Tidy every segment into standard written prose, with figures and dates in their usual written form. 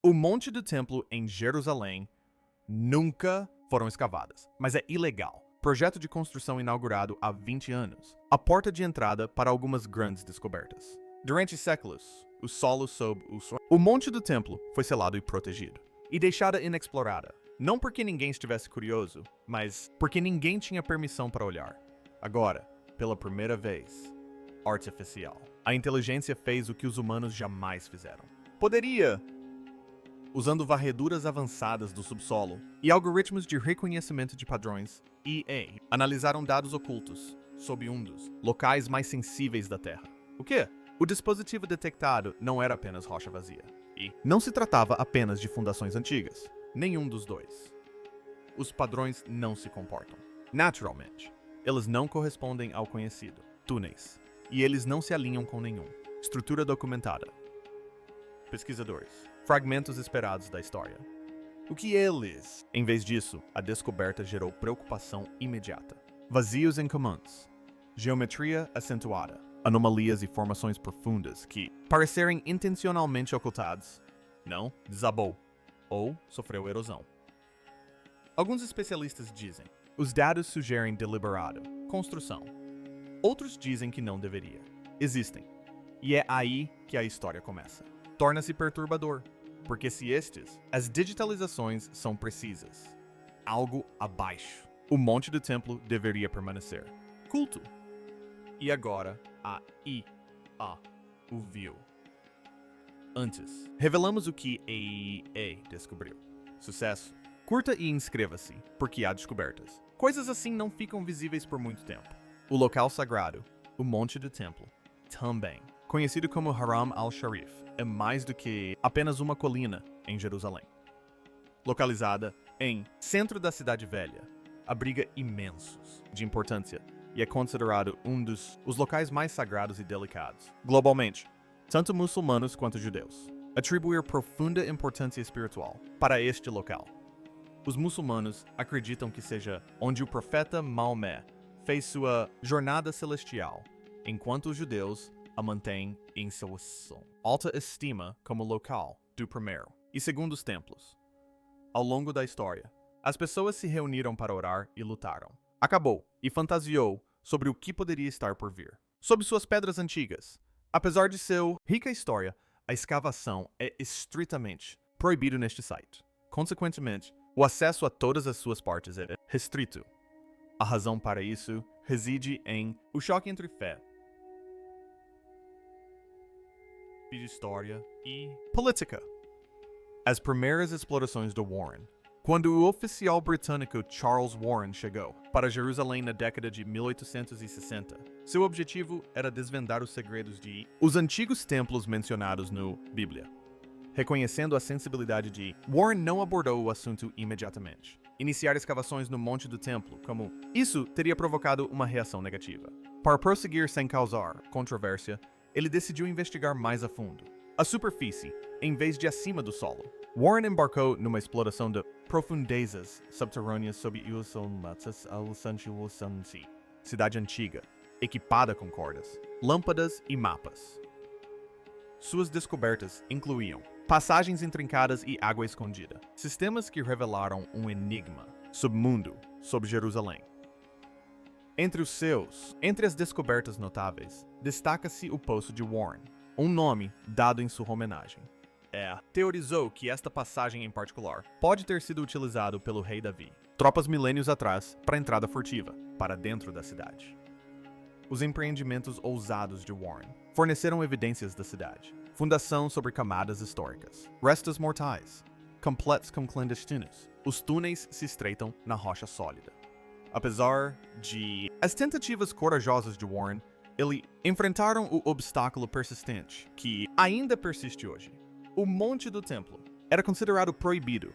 O Monte do Templo em Jerusalém nunca foram escavadas, mas é ilegal. Projeto de construção inaugurado há 20 anos. A porta de entrada para algumas grandes descobertas. Durante séculos, o solo sob o Monte do Templo foi selado e protegido. E deixada inexplorada. Não porque ninguém estivesse curioso, mas porque ninguém tinha permissão para olhar. Agora, pela primeira vez, artificial. A inteligência fez o que os humanos jamais fizeram. Poderia, usando varreduras avançadas do subsolo e algoritmos de reconhecimento de padrões, EA, analisaram dados ocultos sob um dos locais mais sensíveis da Terra. O quê? O dispositivo detectado não era apenas rocha vazia. E não se tratava apenas de fundações antigas. Nenhum dos dois. Os padrões não se comportam. Naturalmente, eles não correspondem ao conhecido. Túneis. E eles não se alinham com nenhum. Estrutura documentada. Pesquisadores. Fragmentos esperados da história. O que eles? Em vez disso, a descoberta gerou preocupação imediata. Vazios incomuns. Geometria acentuada. Anomalias e formações profundas que, parecerem intencionalmente ocultados, não desabou ou sofreu erosão. Alguns especialistas dizem, os dados sugerem deliberado, construção. Outros dizem que não deveria. Existem. E é aí que a história começa. Torna-se perturbador, porque se as digitalizações são precisas, algo abaixo, o Monte do Templo deveria permanecer. Culto. E agora, a IA o viu. Antes, revelamos o que a EA descobriu. Sucesso. Curta e inscreva-se, porque há descobertas. Coisas assim não ficam visíveis por muito tempo. O local sagrado, o Monte do Templo, também, conhecido como Haram al-Sharif, é mais do que apenas uma colina em Jerusalém. Localizada em centro da Cidade Velha, abriga imensos de importância e é considerado um dos locais mais sagrados e delicados. Globalmente, tanto muçulmanos quanto judeus atribuem profunda importância espiritual para este local. Os muçulmanos acreditam que seja onde o profeta Maomé fez sua jornada celestial, enquanto os judeus a mantêm em sua alta estima como local do primeiro e segundo os templos. Ao longo da história, as pessoas se reuniram para orar e lutaram. Acabou e fantasiou sobre o que poderia estar por vir. Sob suas pedras antigas, apesar de sua rica história, a escavação é estritamente proibido neste site. Consequentemente, o acesso a todas as suas partes é restrito. A razão para isso reside em o choque entre fé, história e política. As primeiras explorações de Warren. Quando o oficial britânico Charles Warren chegou para Jerusalém na década de 1860, seu objetivo era desvendar os segredos de os antigos templos mencionados no Bíblia. Reconhecendo a sensibilidade de Warren, não abordou o assunto imediatamente. Iniciar escavações no Monte do Templo, como isso teria provocado uma reação negativa. Para prosseguir sem causar controvérsia, ele decidiu investigar mais a fundo, a superfície, em vez de acima do solo. Warren embarcou numa exploração de profundezas subterrâneas sob cidade antiga, equipada com cordas, lâmpadas e mapas. Suas descobertas incluíam passagens intrincadas e água escondida, sistemas que revelaram um enigma, submundo, sob Jerusalém. Entre as descobertas notáveis, destaca-se o Poço de Warren, um nome dado em sua homenagem. Teorizou que esta passagem em particular pode ter sido utilizado pelo rei Davi, tropas milênios atrás, para entrada furtiva, para dentro da cidade. Os empreendimentos ousados de Warren forneceram evidências da cidade, fundação sobre camadas históricas, restos mortais, completos com clandestinos. Os túneis se estreitam na rocha sólida. Apesar de as tentativas corajosas de Warren, ele enfrentaram o obstáculo persistente, que ainda persiste hoje. O Monte do Templo era considerado proibido.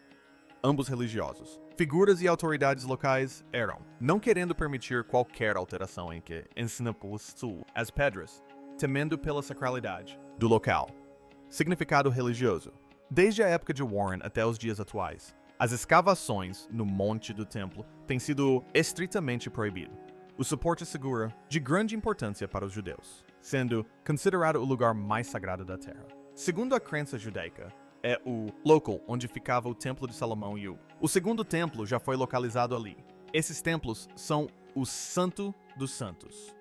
Ambos religiosos, figuras e autoridades locais eram, não querendo permitir qualquer alteração em que ensinaposto as pedras, temendo pela sacralidade do local. Significado religioso. Desde a época de Warren até os dias atuais, as escavações no Monte do Templo têm sido estritamente proibido. O suporte seguro de grande importância para os judeus, sendo considerado o lugar mais sagrado da terra. Segundo a crença judaica, é o local onde ficava o Templo de Salomão e o segundo templo já foi localizado ali. Esses templos são o Santo dos Santos,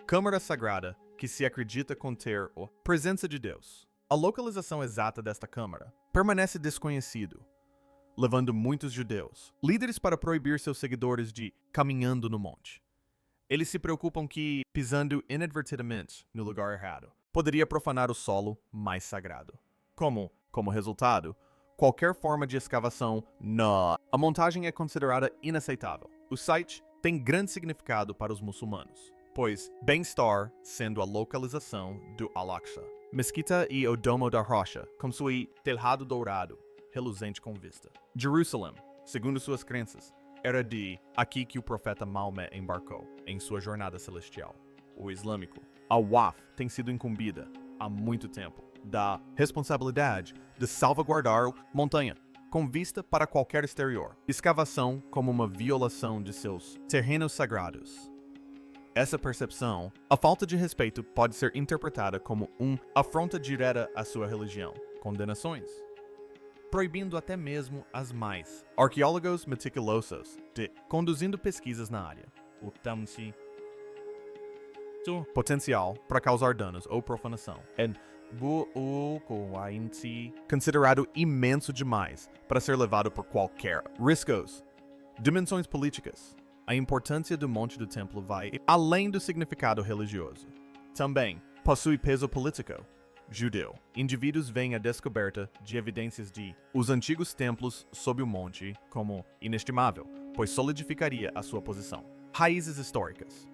câmara sagrada que se acredita conter a presença de Deus. A localização exata desta câmara permanece desconhecido, levando muitos judeus, líderes para proibir seus seguidores de caminhando no monte. Eles se preocupam que, pisando inadvertidamente no lugar errado, poderia profanar o solo mais sagrado. Como resultado, qualquer forma de escavação a montagem é considerada inaceitável. O site tem grande significado para os muçulmanos, pois bem-estar sendo a localização do Al-Aqsa. Mesquita e o Domo da Rocha, com seu telhado dourado, reluzente com vista. Jerusalém, segundo suas crenças, era aqui que o profeta Maomé embarcou em sua jornada celestial. O islâmico, a Waqf tem sido incumbida há muito tempo da responsabilidade de salvaguardar a montanha, com vista para qualquer exterior. Escavação como uma violação de seus terrenos sagrados. Essa percepção, a falta de respeito pode ser interpretada como afronta direta à sua religião, condenações, proibindo até mesmo as mais arqueólogos meticulosos de conduzindo pesquisas na área. O potencial para causar danos ou profanação é considerado imenso demais para ser levado por qualquer riscos. Dimensões políticas. A importância do Monte do Templo vai além do significado religioso. Também possui peso político. Judeu. Indivíduos veem a descoberta de evidências de os antigos templos sob o monte como inestimável, pois solidificaria a sua posição. Raízes históricas.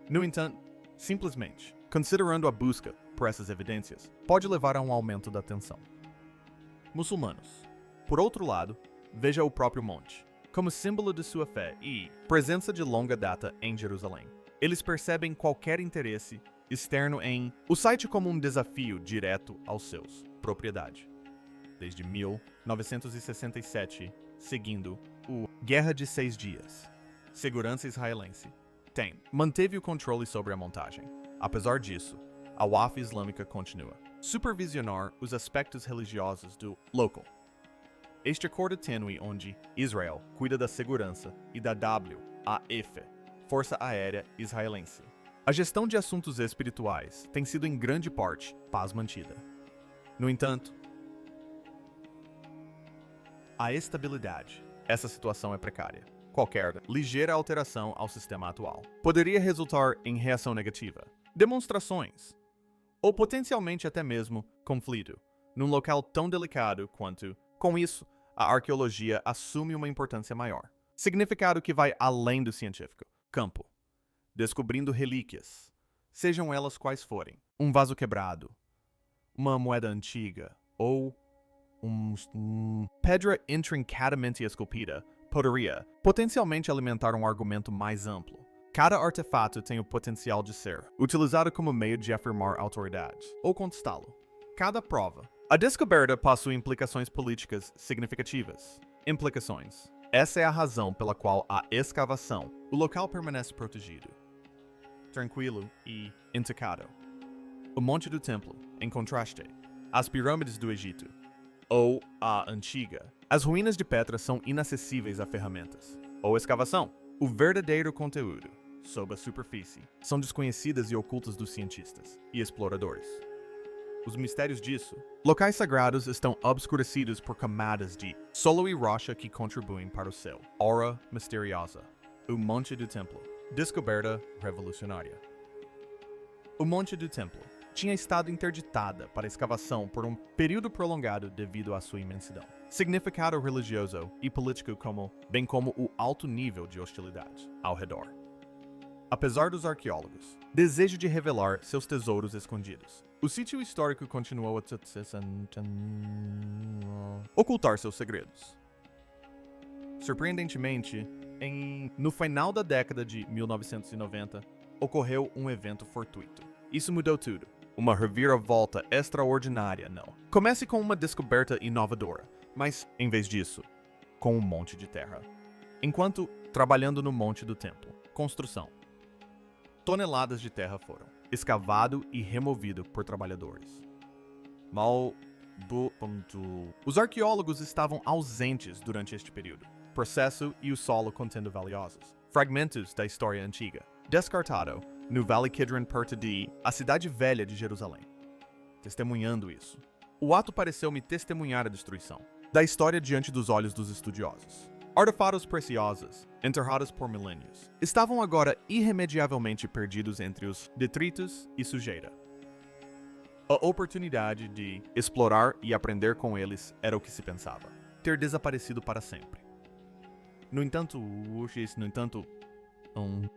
No entanto, simplesmente, considerando a busca por essas evidências, pode levar a um aumento da tensão. Muçulmanos. Por outro lado, veja o próprio monte como símbolo de sua fé e presença de longa data em Jerusalém. Eles percebem qualquer interesse externo em o site como um desafio direto aos seus propriedade. Desde 1967, seguindo o Guerra de 6 Dias, segurança israelense manteve o controle sobre a montagem. Apesar disso, a Waqf islâmica continua supervisionar os aspectos religiosos do local. Este acordo tênue onde Israel cuida da segurança e da WAF, Força Aérea Israelense. A gestão de assuntos espirituais tem sido em grande parte paz mantida. No entanto, a estabilidade. Essa situação é precária. Qualquer ligeira alteração ao sistema atual poderia resultar em reação negativa, demonstrações, ou potencialmente até mesmo conflito, num local tão delicado quanto. Com isso, a arqueologia assume uma importância maior. Significado que vai além do científico. Campo. Descobrindo relíquias, sejam elas quais forem. Um vaso quebrado, uma moeda antiga ou pedra intrincadamente esculpida poderia potencialmente alimentar um argumento mais amplo. Cada artefato tem o potencial de ser utilizado como meio de afirmar autoridade ou contestá-lo. Cada prova. A descoberta possui implicações políticas significativas. Implicações. Essa é a razão pela qual a escavação, o local permanece protegido, tranquilo e intacado. O Monte do Templo, em contraste, as pirâmides do Egito, ou a antiga. As ruínas de Petra são inacessíveis a ferramentas ou escavação. O verdadeiro conteúdo, sob a superfície, são desconhecidas e ocultas dos cientistas e exploradores. Os mistérios disso. Locais sagrados estão obscurecidos por camadas de solo e rocha que contribuem para o céu. Aura misteriosa. O Monte do Templo. Descoberta revolucionária. O Monte do Templo tinha estado interditada para escavação por um período prolongado devido à sua imensidão. Significado religioso e político bem como o alto nível de hostilidade ao redor. Apesar dos arqueólogos, desejo de revelar seus tesouros escondidos, o sítio histórico continuou a ocultar seus segredos. Surpreendentemente, no final da década de 1990, ocorreu um evento fortuito. Isso mudou tudo. Uma reviravolta extraordinária, não. Comece com uma descoberta inovadora, mas, em vez disso, com um monte de terra. Enquanto trabalhando no Monte do Templo, construção. Toneladas de terra foram escavado e removido por trabalhadores. Mal Os arqueólogos estavam ausentes durante este período. Processo e o solo contendo valiosos fragmentos da história antiga, descartado no Vale Kidron perto de a cidade velha de Jerusalém. Testemunhando isso, o ato pareceu-me testemunhar a destruição da história diante dos olhos dos estudiosos. Artefatos preciosos, enterrados por milênios, estavam agora irremediavelmente perdidos entre os detritos e sujeira. A oportunidade de explorar e aprender com eles era o que se pensava ter desaparecido para sempre. No entanto,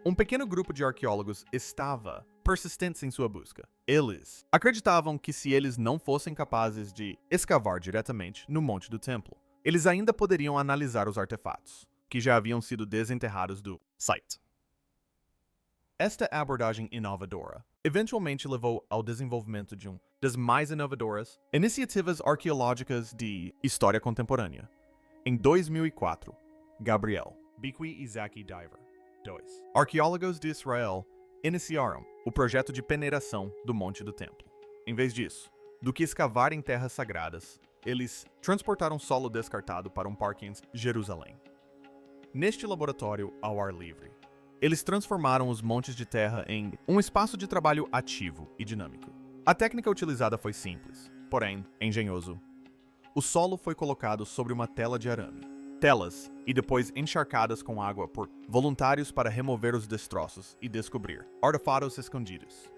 um pequeno grupo de arqueólogos estava persistente em sua busca. Eles acreditavam que se eles não fossem capazes de escavar diretamente no Monte do Templo, eles ainda poderiam analisar os artefatos, que já haviam sido desenterrados do site. Esta abordagem inovadora eventualmente levou ao desenvolvimento de uma das mais inovadoras iniciativas arqueológicas de história contemporânea. Em 2004, Gabriel Bequia Isaac Diver, 2. Arqueólogos de Israel iniciaram o projeto de peneiração do Monte do Templo. Em vez disso, do que escavar em terras sagradas, eles transportaram solo descartado para um parque em Jerusalém. Neste laboratório ao ar livre, eles transformaram os montes de terra em um espaço de trabalho ativo e dinâmico. A técnica utilizada foi simples, porém engenhoso. O solo foi colocado sobre uma tela de arame, telas e depois encharcadas com água por voluntários para remover os destroços e descobrir artefatos escondidos.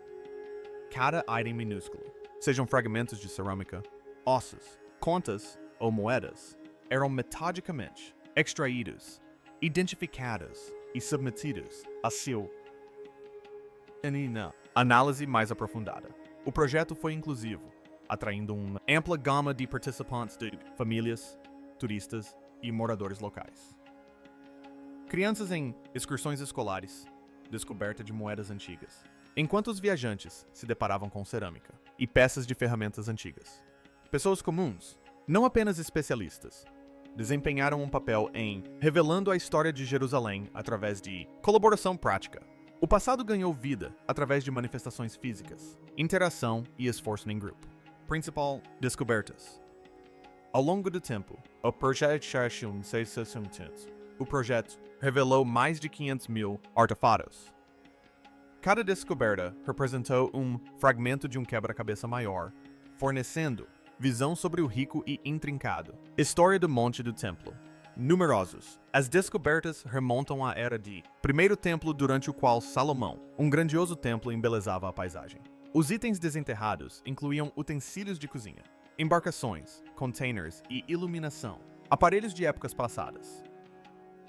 Cada item minúsculo, sejam fragmentos de cerâmica, ossos, contas ou moedas, eram metodicamente extraídos, identificados e submetidos a sua análise mais aprofundada. O projeto foi inclusivo, atraindo uma ampla gama de participantes de famílias, turistas e moradores locais. Crianças em excursões escolares, descoberta de moedas antigas, enquanto os viajantes se deparavam com cerâmica e peças de ferramentas antigas. Pessoas comuns, não apenas especialistas, desempenharam um papel em revelando a história de Jerusalém através de colaboração prática. O passado ganhou vida através de manifestações físicas, interação e esforço em grupo. Principal descobertas. Ao longo do tempo, o projeto revelou mais de 500 mil artefatos. Cada descoberta representou um fragmento de um quebra-cabeça maior, fornecendo visão sobre o rico e intrincado história do Monte do Templo. Numerosos, as descobertas remontam à era de primeiro templo durante o qual Salomão, um grandioso templo, embelezava a paisagem. Os itens desenterrados incluíam utensílios de cozinha, embarcações, containers e iluminação, aparelhos de épocas passadas.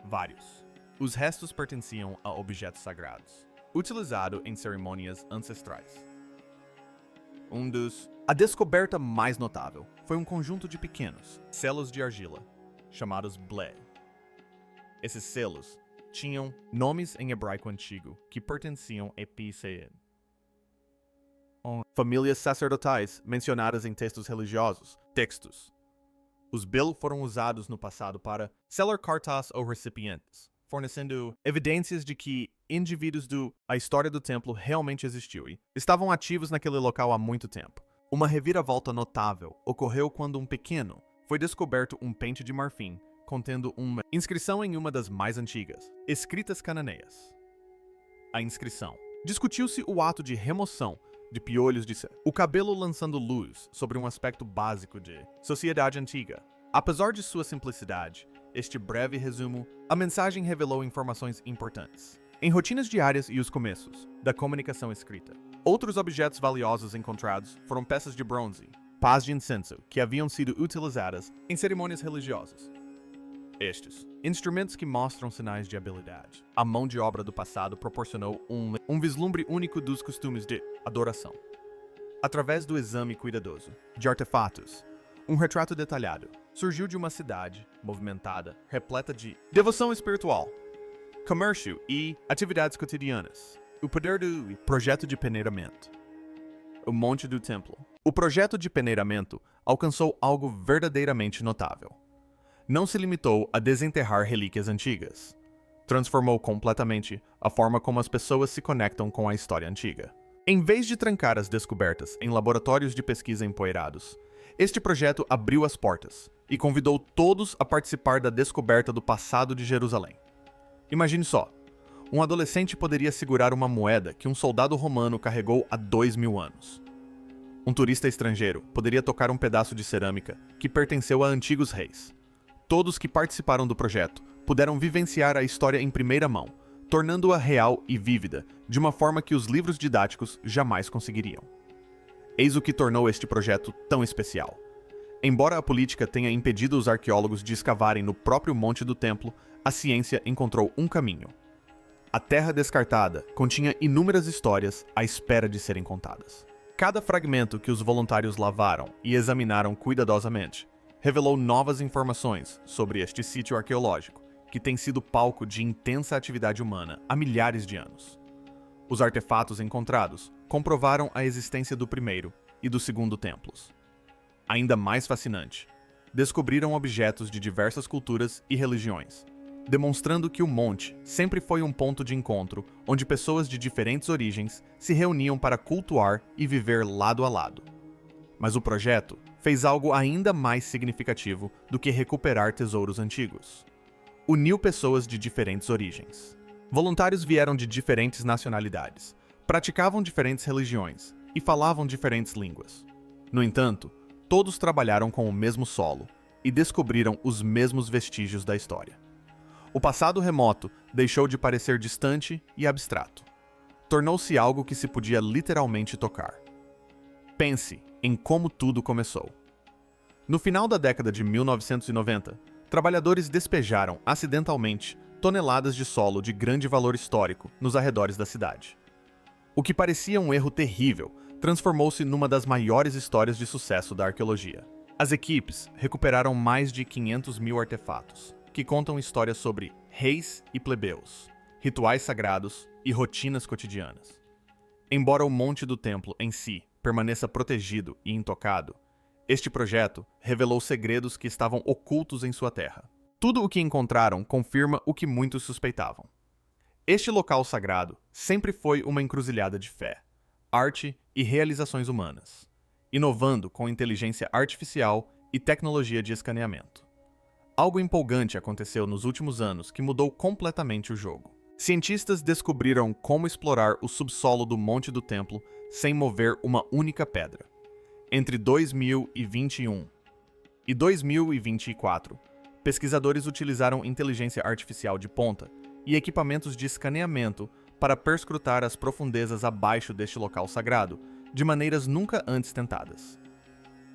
Vários. Os restos pertenciam a objetos sagrados, utilizado em cerimônias ancestrais. A descoberta mais notável foi um conjunto de pequenos selos de argila, chamados ble. Esses selos tinham nomes em hebraico antigo que pertenciam a Epiceen, famílias sacerdotais mencionadas em textos religiosos, textos. Os bil foram usados no passado para selar cartas ou recipientes, fornecendo evidências de que indivíduos a história do templo realmente existiu e estavam ativos naquele local há muito tempo. Uma reviravolta notável ocorreu quando foi descoberto um pente de marfim contendo uma inscrição em uma das mais antigas escritas cananeias. A inscrição. Discutiu-se o ato de remoção de piolhos de o cabelo lançando luz sobre um aspecto básico de sociedade antiga. Apesar de sua simplicidade, este breve resumo, a mensagem revelou informações importantes em rotinas diárias e os começos da comunicação escrita. Outros objetos valiosos encontrados foram peças de bronze, pás de incenso, que haviam sido utilizadas em cerimônias religiosas. Estes instrumentos que mostram sinais de habilidade. A mão de obra do passado proporcionou um vislumbre único dos costumes de adoração. Através do exame cuidadoso de artefatos, um retrato detalhado surgiu de uma cidade movimentada, repleta de devoção espiritual, comércio e atividades cotidianas. O poder do projeto de peneiramento. O Monte do Templo. O projeto de peneiramento alcançou algo verdadeiramente notável. Não se limitou a desenterrar relíquias antigas. Transformou completamente a forma como as pessoas se conectam com a história antiga. Em vez de trancar as descobertas em laboratórios de pesquisa empoeirados, Este projeto abriu as portas e convidou todos a participar da descoberta do passado de Jerusalém. Imagine só, um adolescente poderia segurar uma moeda que um soldado romano carregou há 2000 anos. Um turista estrangeiro poderia tocar um pedaço de cerâmica que pertenceu a antigos reis. Todos que participaram do projeto puderam vivenciar a história em primeira mão, tornando-a real e vívida, de uma forma que os livros didáticos jamais conseguiriam. Eis o que tornou este projeto tão especial. Embora a política tenha impedido os arqueólogos de escavarem no próprio Monte do Templo, a ciência encontrou um caminho. A terra descartada continha inúmeras histórias à espera de serem contadas. Cada fragmento que os voluntários lavaram e examinaram cuidadosamente revelou novas informações sobre este sítio arqueológico, que tem sido palco de intensa atividade humana há milhares de anos. Os artefatos encontrados comprovaram a existência do primeiro e do segundo templos. Ainda mais fascinante, descobriram objetos de diversas culturas e religiões, demonstrando que o monte sempre foi um ponto de encontro onde pessoas de diferentes origens se reuniam para cultuar e viver lado a lado. Mas o projeto fez algo ainda mais significativo do que recuperar tesouros antigos. Uniu pessoas de diferentes origens. Voluntários vieram de diferentes nacionalidades, praticavam diferentes religiões e falavam diferentes línguas. No entanto, todos trabalharam com o mesmo solo e descobriram os mesmos vestígios da história. O passado remoto deixou de parecer distante e abstrato. Tornou-se algo que se podia literalmente tocar. Pense em como tudo começou. No final da década de 1990, trabalhadores despejaram acidentalmente toneladas de solo de grande valor histórico nos arredores da cidade. O que parecia um erro terrível transformou-se numa das maiores histórias de sucesso da arqueologia. As equipes recuperaram mais de 500 mil artefatos, que contam histórias sobre reis e plebeus, rituais sagrados e rotinas cotidianas. Embora o Monte do Templo em si permaneça protegido e intocado, este projeto revelou segredos que estavam ocultos em sua terra. Tudo o que encontraram confirma o que muitos suspeitavam. Este local sagrado sempre foi uma encruzilhada de fé, arte e realizações humanas, inovando com inteligência artificial e tecnologia de escaneamento. Algo empolgante aconteceu nos últimos anos que mudou completamente o jogo. Cientistas descobriram como explorar o subsolo do Monte do Templo sem mover uma única pedra. Entre 2021 e 2024, pesquisadores utilizaram inteligência artificial de ponta e equipamentos de escaneamento para perscrutar as profundezas abaixo deste local sagrado, de maneiras nunca antes tentadas.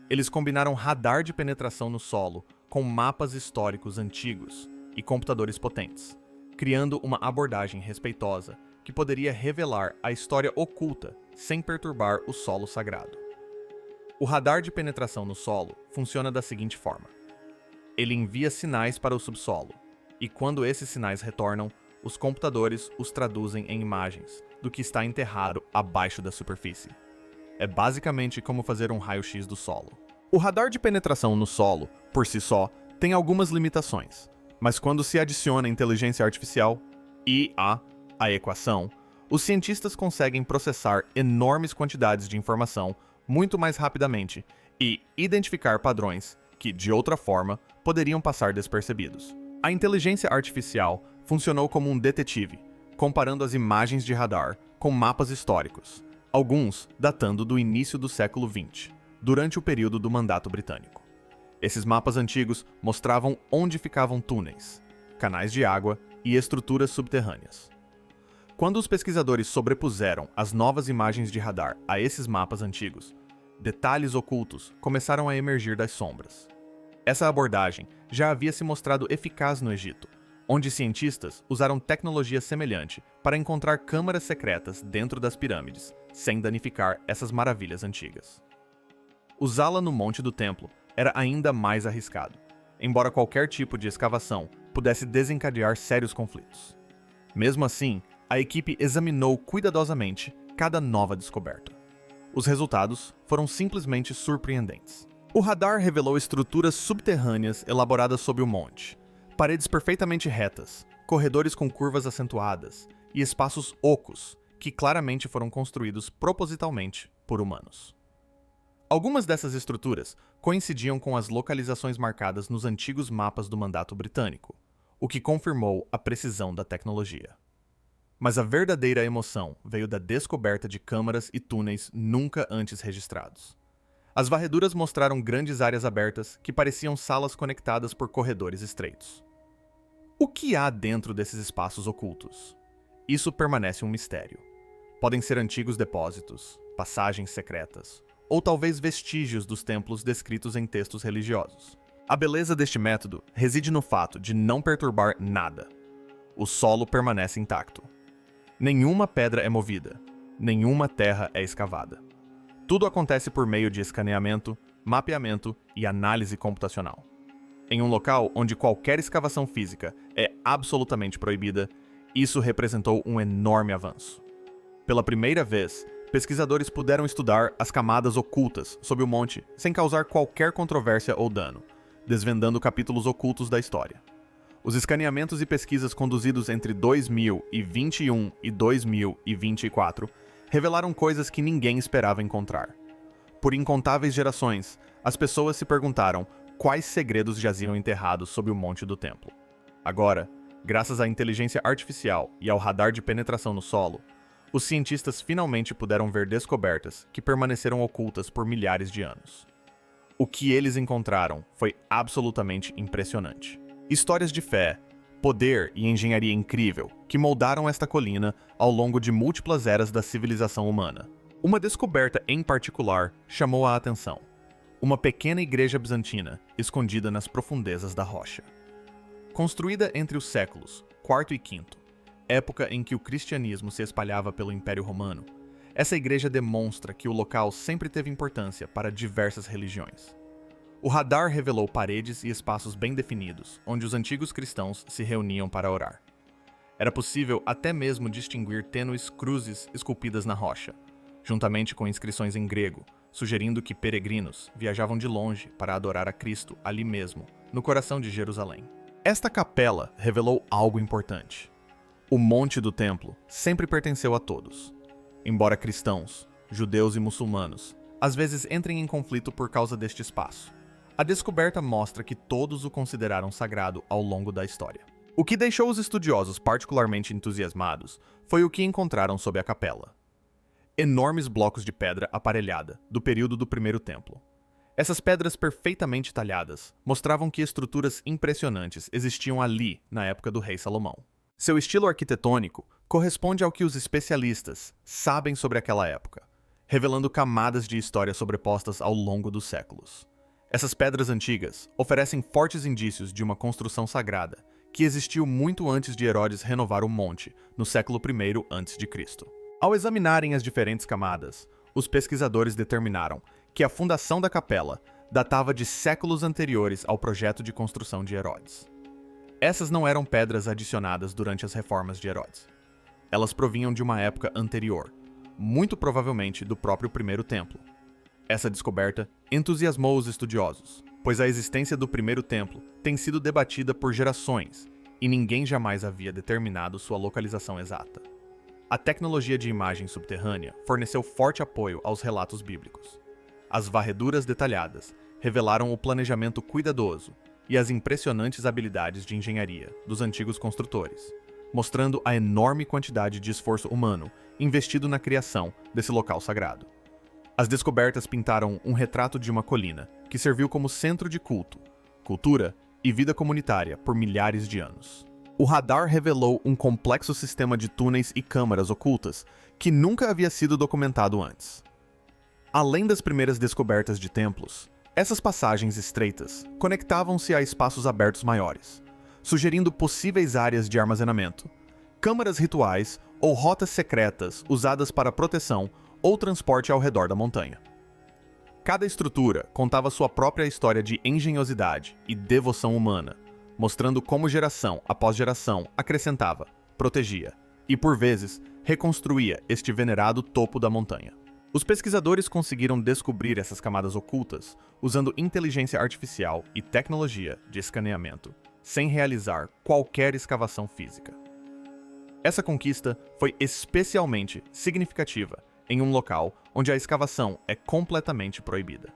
Eles combinaram radar de penetração no solo com mapas históricos antigos e computadores potentes, criando uma abordagem respeitosa que poderia revelar a história oculta sem perturbar o solo sagrado. O radar de penetração no solo funciona da seguinte forma. Ele envia sinais para o subsolo, e quando esses sinais retornam, os computadores os traduzem em imagens do que está enterrado abaixo da superfície. É basicamente como fazer um raio-x do solo. O radar de penetração no solo, por si só, tem algumas limitações, mas quando se adiciona inteligência artificial, IA, a equação, os cientistas conseguem processar enormes quantidades de informação muito mais rapidamente e identificar padrões que, de outra forma, poderiam passar despercebidos. A inteligência artificial funcionou como um detetive, comparando as imagens de radar com mapas históricos, alguns datando do início do século XX, durante o período do Mandato Britânico. Esses mapas antigos mostravam onde ficavam túneis, canais de água e estruturas subterrâneas. Quando os pesquisadores sobrepuseram as novas imagens de radar a esses mapas antigos, detalhes ocultos começaram a emergir das sombras. Essa abordagem já havia se mostrado eficaz no Egito, onde cientistas usaram tecnologia semelhante para encontrar câmaras secretas dentro das pirâmides, sem danificar essas maravilhas antigas. Usá-la no Monte do Templo era ainda mais arriscado, embora qualquer tipo de escavação pudesse desencadear sérios conflitos. Mesmo assim, a equipe examinou cuidadosamente cada nova descoberta. Os resultados foram simplesmente surpreendentes. O radar revelou estruturas subterrâneas elaboradas sob o monte, paredes perfeitamente retas, corredores com curvas acentuadas e espaços ocos que claramente foram construídos propositalmente por humanos. Algumas dessas estruturas coincidiam com as localizações marcadas nos antigos mapas do Mandato Britânico, o que confirmou a precisão da tecnologia. Mas a verdadeira emoção veio da descoberta de câmaras e túneis nunca antes registrados. As varreduras mostraram grandes áreas abertas que pareciam salas conectadas por corredores estreitos. O que há dentro desses espaços ocultos? Isso permanece um mistério. Podem ser antigos depósitos, passagens secretas, ou talvez vestígios dos templos descritos em textos religiosos. A beleza deste método reside no fato de não perturbar nada. O solo permanece intacto. Nenhuma pedra é movida, nenhuma terra é escavada. Tudo acontece por meio de escaneamento, mapeamento e análise computacional. Em um local onde qualquer escavação física é absolutamente proibida, isso representou um enorme avanço. Pela primeira vez, pesquisadores puderam estudar as camadas ocultas sob o monte sem causar qualquer controvérsia ou dano, desvendando capítulos ocultos da história. Os escaneamentos e pesquisas conduzidos entre 2021 e 2024 revelaram coisas que ninguém esperava encontrar. Por incontáveis gerações, as pessoas se perguntaram quais segredos jaziam enterrados sob o monte do templo. Agora, graças à inteligência artificial e ao radar de penetração no solo, os cientistas finalmente puderam ver descobertas que permaneceram ocultas por milhares de anos. O que eles encontraram foi absolutamente impressionante. Histórias de fé, poder e engenharia incrível que moldaram esta colina ao longo de múltiplas eras da civilização humana. Uma descoberta em particular chamou a atenção. Uma pequena igreja bizantina escondida nas profundezas da rocha. Construída entre os séculos IV e V, época em que o cristianismo se espalhava pelo Império Romano, essa igreja demonstra que o local sempre teve importância para diversas religiões. O radar revelou paredes e espaços bem definidos, onde os antigos cristãos se reuniam para orar. Era possível até mesmo distinguir tênues cruzes esculpidas na rocha, juntamente com inscrições em grego, sugerindo que peregrinos viajavam de longe para adorar a Cristo ali mesmo, no coração de Jerusalém. Esta capela revelou algo importante. O monte do templo sempre pertenceu a todos. Embora cristãos, judeus e muçulmanos às vezes entrem em conflito por causa deste espaço, a descoberta mostra que todos o consideraram sagrado ao longo da história. O que deixou os estudiosos particularmente entusiasmados foi o que encontraram sob a capela. Enormes blocos de pedra aparelhada, do período do primeiro templo. Essas pedras perfeitamente talhadas mostravam que estruturas impressionantes existiam ali na época do rei Salomão. Seu estilo arquitetônico corresponde ao que os especialistas sabem sobre aquela época, revelando camadas de história sobrepostas ao longo dos séculos. Essas pedras antigas oferecem fortes indícios de uma construção sagrada que existiu muito antes de Herodes renovar o monte, no século I a.C. Ao examinarem as diferentes camadas, os pesquisadores determinaram que a fundação da capela datava de séculos anteriores ao projeto de construção de Herodes. Essas não eram pedras adicionadas durante as reformas de Herodes. Elas provinham de uma época anterior, muito provavelmente do próprio primeiro templo. Essa descoberta entusiasmou os estudiosos, pois a existência do primeiro templo tem sido debatida por gerações e ninguém jamais havia determinado sua localização exata. A tecnologia de imagem subterrânea forneceu forte apoio aos relatos bíblicos. As varreduras detalhadas revelaram o planejamento cuidadoso e as impressionantes habilidades de engenharia dos antigos construtores, mostrando a enorme quantidade de esforço humano investido na criação desse local sagrado. As descobertas pintaram um retrato de uma colina que serviu como centro de culto, cultura e vida comunitária por milhares de anos. O radar revelou um complexo sistema de túneis e câmaras ocultas que nunca havia sido documentado antes. Além das primeiras descobertas de templos, essas passagens estreitas conectavam-se a espaços abertos maiores, sugerindo possíveis áreas de armazenamento, câmaras rituais ou rotas secretas usadas para proteção ou transporte ao redor da montanha. Cada estrutura contava sua própria história de engenhosidade e devoção humana, mostrando como geração após geração acrescentava, protegia e, por vezes, reconstruía este venerado topo da montanha. Os pesquisadores conseguiram descobrir essas camadas ocultas usando inteligência artificial e tecnologia de escaneamento, sem realizar qualquer escavação física. Essa conquista foi especialmente significativa em um local onde a escavação é completamente proibida.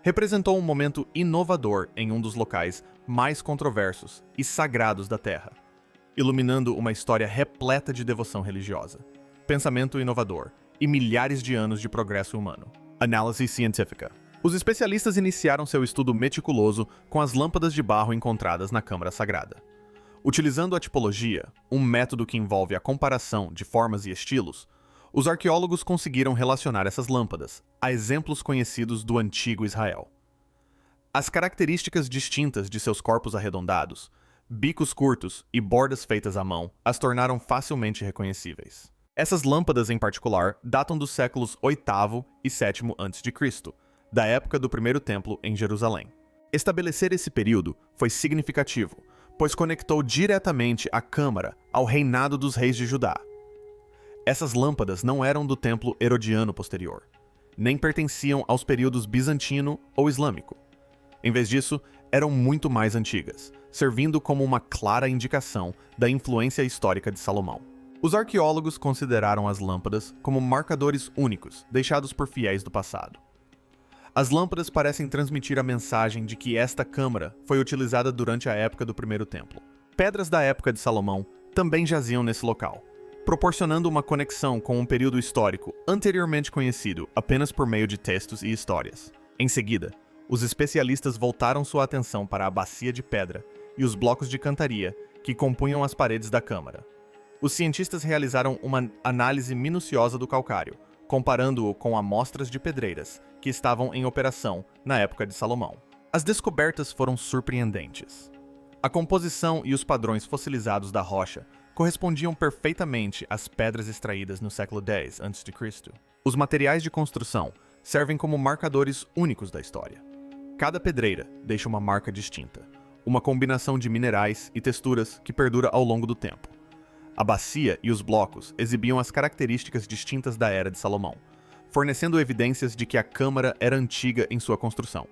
Representou um momento inovador em um dos locais mais controversos e sagrados da Terra, iluminando uma história repleta de devoção religiosa, pensamento inovador e milhares de anos de progresso humano. Análise científica. Os especialistas iniciaram seu estudo meticuloso com as lâmpadas de barro encontradas na Câmara Sagrada. Utilizando a tipologia, um método que envolve a comparação de formas e estilos, os arqueólogos conseguiram relacionar essas lâmpadas a exemplos conhecidos do antigo Israel. As características distintas de seus corpos arredondados, bicos curtos e bordas feitas à mão as tornaram facilmente reconhecíveis. Essas lâmpadas, em particular, datam dos séculos VIII e VII a.C., da época do primeiro templo em Jerusalém. Estabelecer esse período foi significativo, pois conectou diretamente a Câmara ao reinado dos reis de Judá. Essas lâmpadas não eram do templo herodiano posterior, nem pertenciam aos períodos bizantino ou islâmico. Em vez disso, eram muito mais antigas, servindo como uma clara indicação da influência histórica de Salomão. Os arqueólogos consideraram as lâmpadas como marcadores únicos deixados por fiéis do passado. As lâmpadas parecem transmitir a mensagem de que esta câmara foi utilizada durante a época do primeiro templo. Pedras da época de Salomão também jaziam nesse local, proporcionando uma conexão com um período histórico anteriormente conhecido apenas por meio de textos e histórias. Em seguida, os especialistas voltaram sua atenção para a bacia de pedra e os blocos de cantaria que compunham as paredes da câmara. Os cientistas realizaram uma análise minuciosa do calcário, comparando-o com amostras de pedreiras que estavam em operação na época de Salomão. As descobertas foram surpreendentes. A composição e os padrões fossilizados da rocha correspondiam perfeitamente às pedras extraídas no século X a.C. Os materiais de construção servem como marcadores únicos da história. Cada pedreira deixa uma marca distinta, uma combinação de minerais e texturas que perdura ao longo do tempo. A bacia e os blocos exibiam as características distintas da era de Salomão, fornecendo evidências de que a câmara era antiga em sua construção,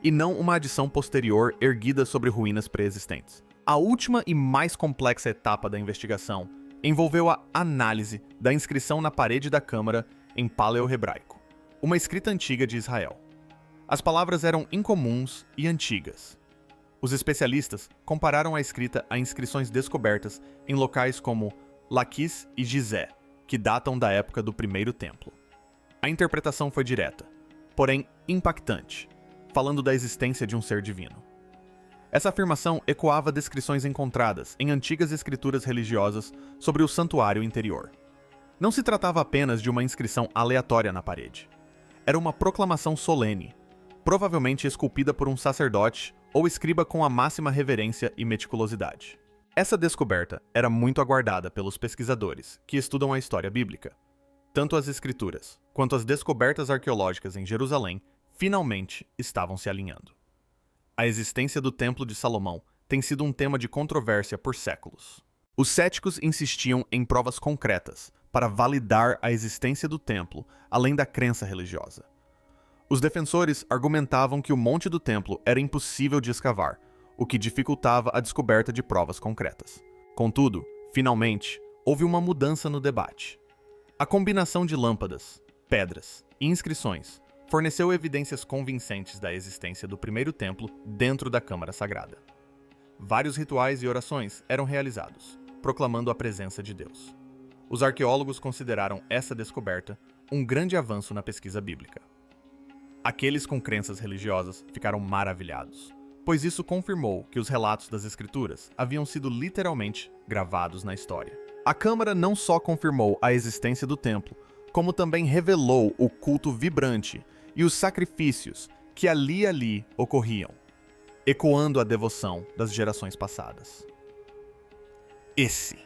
e não uma adição posterior erguida sobre ruínas pré-existentes. A última e mais complexa etapa da investigação envolveu a análise da inscrição na parede da câmara em paleo-hebraico, uma escrita antiga de Israel. As palavras eram incomuns e antigas. Os especialistas compararam a escrita a inscrições descobertas em locais como Laquis e Gizé, que datam da época do primeiro templo. A interpretação foi direta, porém impactante, falando da existência de um ser divino. Essa afirmação ecoava descrições encontradas em antigas escrituras religiosas sobre o santuário interior. Não se tratava apenas de uma inscrição aleatória na parede. Era uma proclamação solene, provavelmente esculpida por um sacerdote ou escriba com a máxima reverência e meticulosidade. Essa descoberta era muito aguardada pelos pesquisadores que estudam a história bíblica. Tanto as escrituras quanto as descobertas arqueológicas em Jerusalém finalmente estavam se alinhando. A existência do Templo de Salomão tem sido um tema de controvérsia por séculos. Os céticos insistiam em provas concretas para validar a existência do templo, além da crença religiosa. Os defensores argumentavam que o monte do templo era impossível de escavar, o que dificultava a descoberta de provas concretas. Contudo, finalmente, houve uma mudança no debate. A combinação de lâmpadas, pedras e inscrições forneceu evidências convincentes da existência do primeiro templo dentro da Câmara Sagrada. Vários rituais e orações eram realizados, proclamando a presença de Deus. Os arqueólogos consideraram essa descoberta um grande avanço na pesquisa bíblica. Aqueles com crenças religiosas ficaram maravilhados, pois isso confirmou que os relatos das Escrituras haviam sido literalmente gravados na história. A Câmara não só confirmou a existência do templo, como também revelou o culto vibrante e os sacrifícios que ali ocorriam, ecoando a devoção das gerações passadas. Esse